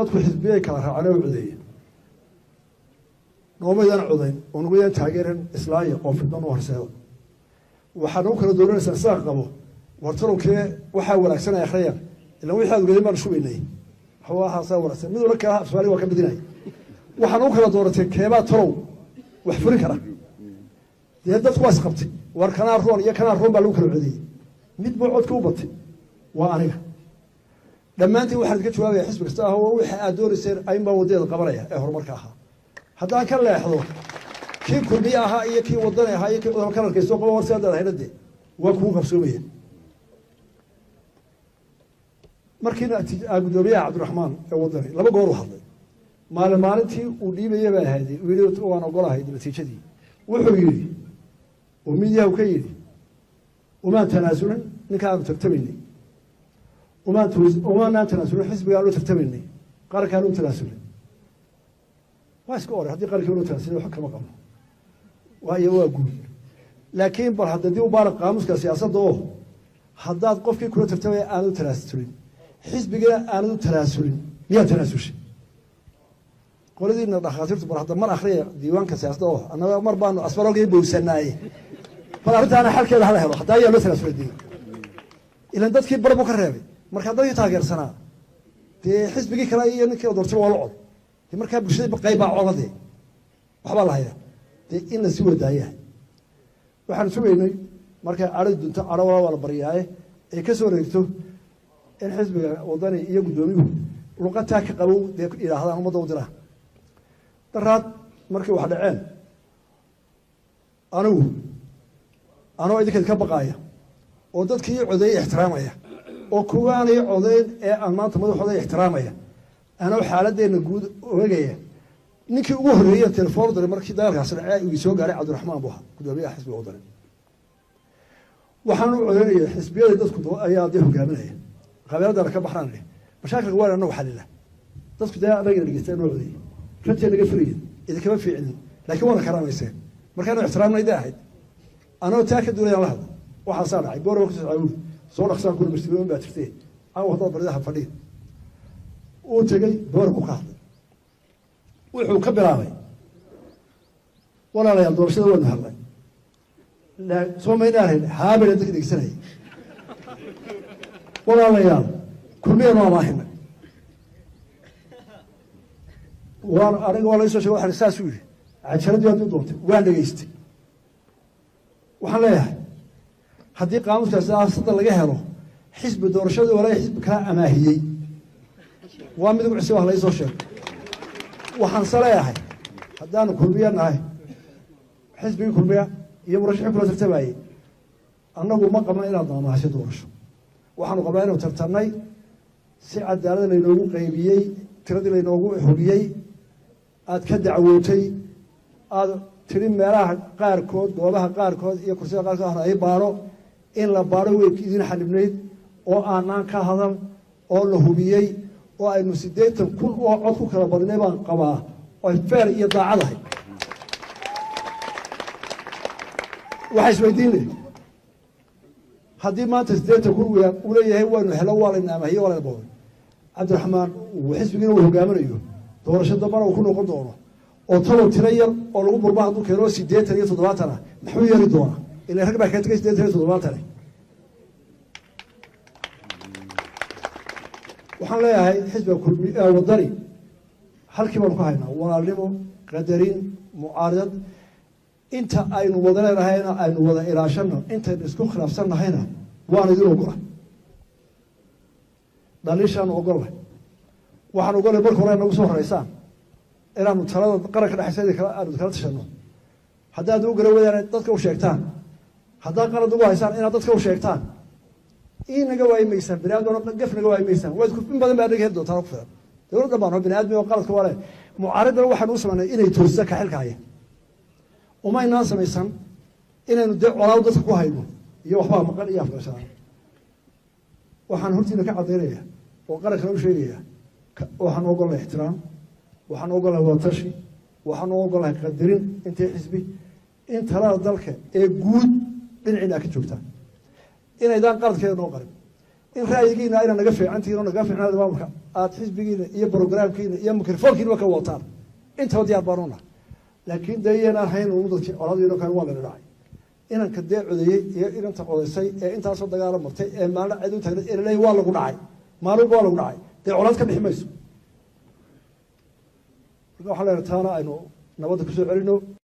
dadku xisbiyay kala raacana u codeeyeen noomaydaan codayn oo nuguyan taageeran islaaya oo fidman u horseeda waxaa nagu kala dooranaysaa sidaa qabo wartalowkee waxaa wanaagsanaya akhriyaan ilaan wixii aad ugeedin baan shubaynay waxaasaa wanaagsan mid wala kaa soomaali waa ka midinaya waxaa nagu kala dooratay keebaa talow wax furin kara dee dadku waa isqabtay war kanaa roon iyo kanaa roon baa lagu kala codeeyey mid buu codka u batay waa aniga dhammaantiin waxaan idinka jawaabaya xisbi kasta ah oo wixii aad doonayseen aynbaa waddadeeda qabanaya ee horumarka ahaa haddaan ka leexdo kii kulmiye ahaa iyo kii wadani ahaa iyo kii kalarkaysoo qaba war sidaad leedahayna dee waa kugu qabsoomaya markiina guddoomiyaha cabdiraxmaan ee wadani laba goor u hadlay maalintii uu dhiibaya baa ahayday uu yidhi waan ogolahay natiijadii wuxuu yidhi oo midiyahu ka yidhi umaan tanaasulin ninkaanu tartamaynay umaanaan tanaasulin xisbigaanu tartamaynay qarankaanu u tanaasulin waa iska oray haddii qarankiiba loo tanaasulay wax kama qabno waayo waa guud laakiin bal hadda dib u baara qaamuska siyaasadda oo haddaad qofkii kula tartamaya aanad u tanaasulin xisbigana aanad u tanaasulin miyaa tanaasushay qoladiina dhakhaatiirtu bar hadda mar akhriya diiwaanka siyaasadda oo annaga mar baanu asbarogii bowsanaaye bal arrintaana xalkeeda hala helo haddaa ayaa loo tanaasulay dee ilan dadkii bar buu ka reebay markaa dadkii taageersanaa dee xisbigii kale iyo ninkii doortaba waa la cod dee markaa bulshada qayb baa codadee waxbaa la hayaa dee in la sii wadaayahay waxaan sugaynay markay cadhadi dunto cadho waa la baryaaye ay ka soo wareegto in xisbiga wadani iyo guddoomiyuhu luqataa ka qabow dee yidhaahdaan ummadda u diraa daraad markii wax dhaceen anoo idinkeed ka baqaaya oo dadkii codeeye ixtiraamaya oo kuwaanay codeyn ee aan maanta madaxooda ixtiraamaya anoo xaaladeenna guud oegaya ninkii ugu horreeye telefoon diray markii dagaalkaasi dhacee uu soo gaaray cabdiraxmaan buu ahaa guddoomiyaha xisbiga wadani waxaan u codeynaya xisbiyada dadku ayaa dee hogaaminaya qabeeladana ka baxnaan leh mashaakilka waan anagu xalila dadku dee anagana dhegeysta noo codeeyey rajee naga furayen idinkama fiicinin laakiin waana karaamayseen markaanu ixtiraamnayda ahayd anoo taa ka duulayaan la hadla waxaasaa dhacay goor ku socdaa wuli soo dhaqsaan kuna martigoon baa jirtee aan wadada baridaha fadhiya uu tegey boorku ka hadlay wuxuu ka bilaabay walaalayaal doorashada waanu hadlay soo maynaan haabena dadka dhegeysanayay walaalayaal kulmiyanu amaahinay waan aniga waa laysoo sheegay waxaan saas u yidhi cajaradii haddii doontay waan dhegeystay waxaan leeyahay haddii qaamuska siyaasadda laga helo xisbi doorashadii walaa xisbi kala amaahiyey waa mid ugu cusub ah laysoo sheegay waxaanse leeyahay haddaanu kulmiya nahay xisbigii kulmiya iyo murashaxii kula tartamayey annagu ma qabna inaad maamahasho doorasho waxaanu qabnaa inuu tartamnay si cadaalada laynoogu qaybiyey tiradii laynoogu hubiyey aad ka dacwootay aada tiri meelaha qaarkood goobaha qaarkood iyo kursiyada qaarkood ay baaro in la baaro weybki idin xalibnayd oo aanaan ka hadal oo la hubiyey oo aynu 80,000 oo cod ku kala badnay baan qabaa oo feer iyo daacadahay waxay isweydiinay haddii maanta 80,000 uu leeyahay waanu helo waa layna amahiyo waa layna boobay cabdiraxmaan uu xisbigiina uu hogaaminayo doorasho dambana uu ku noqon doono oo talow tiro yar oo lagu burba hadduu keeno 80 iyo 70 muxuu yeeli doonaa ilaa rag baa ka tagay 80 iyo 70 waxaan leeyahay xisbiga wadani halkii baanu ku haynaa walaalnimo qadarin mucaaradad inta aynu wada leenahayna aynu wada ilaashano intaynu isku khilaafsannahayna waan idin ogola dhaliishaanu ogolahay waxaan ogolahay marka hore nagu soo horeysaan inaanu talada qaranka dhexaysa kala aanu kala tashano haddaad u gala wadaan dadka u sheegtaan haddaad qalad ugu haysaan inaad dadka u sheegtaan inaga waaymaysan binaadamna gaf naga waaymaysan waad in badan baa naga heli doontaa ku filan dowladda baan binaadmi oo qaladka wale mucaaradana waxaan u samaynay inay toosisa ka xilkaaya uma inaan samaysan inaynu dee colaado dadka ku hayno iyo waxbaa maqan iyo afgashaan waxaan hortiina ka caddaynaya oo qarankana u sheegaya waxaan ogolahay ixtiraam waxaan ogolahay watashi waxaan ogolahay qadarin intay xisbi in talada dalka ee guud dhinaciina ka joogtaan inaydaan qaladkeeda noo qarin in ra'yigiina ayna naga fiicantihiin oo naga fiicnaada maamulka aada xisbigiina iyo brograamkiina iyo mikrofoonkiina ka wataan intaba diyaar baan u nahay laakiin dee iyanaan hayn dadkii coladiino kale waa lana dhacay inanka dee codeeyey iyo inanta codaysay ee intaasoo dagaalo martay ee maalin cid u tagnay ee laleeyahy waa lagu dhacay maalinba waa lagu dhacay dee colaad ka bixi mayso marka waxaan leenahay taana aynu nabadda kusoo celino